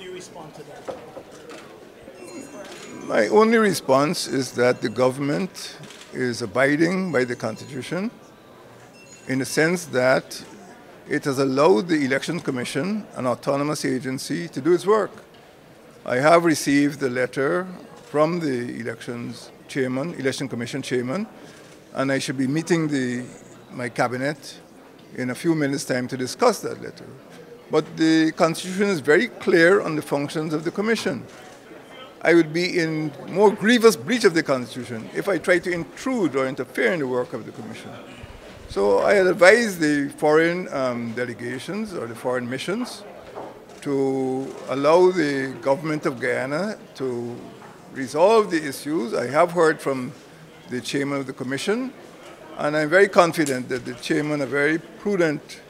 do you respond to that? My only response is that the government is abiding by the Constitution in the sense that it has allowed the Election Commission, an autonomous agency, to do its work. I have received a letter from the Election Commission chairman, and I should be meeting my cabinet in a few minutes' time to discuss that letter. But the Constitution is very clear on the functions of the Commission. I would be in more grievous breach of the Constitution if I tried to intrude or interfere in the work of the Commission. So I had advised the foreign delegations or the foreign missions to allow the government of Guyana to resolve the issues. I have heard from the chairman of the Commission, and I'm very confident that the chairman, a very prudent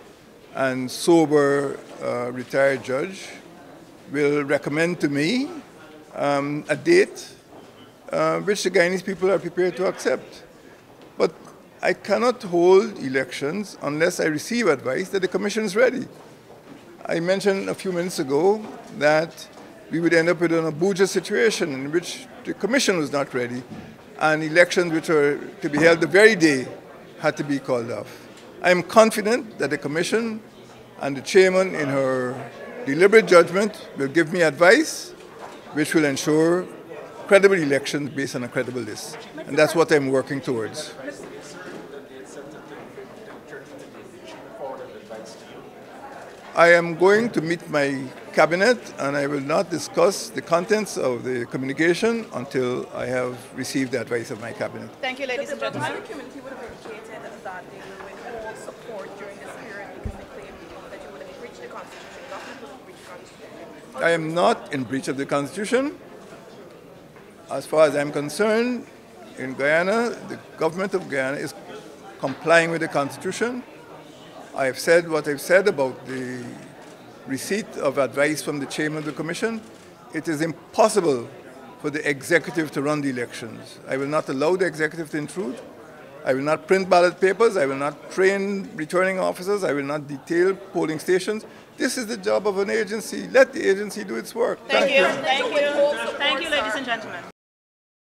and sober retired judge, will recommend to me a date which the Guyanese people are prepared to accept. But I cannot hold elections unless I receive advice that the Commission is ready. I mentioned a few minutes ago that we would end up with an Abuja situation in which the Commission was not ready, and elections which were to be held the very day had to be called off. I am confident that the Commission and the chairman, in her deliberate judgment, will give me advice which will ensure credible elections based on a credible list. And that's what I'm working towards. I am going to meet my cabinet, and I will not discuss the contents of the communication until I have received the advice of my cabinet. Thank you, ladies and gentlemen. The community would have indicated that they will withhold support during this period because they claim that you would have breached the Constitution. Government would have breached the Constitution. I am not in breach of the Constitution. As far as I'm concerned, in Guyana, the government of Guyana is complying with the Constitution. I have said what I've said about the receipt of advice from the chairman of the Commission. It is impossible for the executive to run the elections. I will not allow the executive to intrude. I will not print ballot papers. I will not train returning officers. I will not detail polling stations. This is the job of an agency. Let the agency do its work. Thank you. Thank you. Thank you, ladies and gentlemen.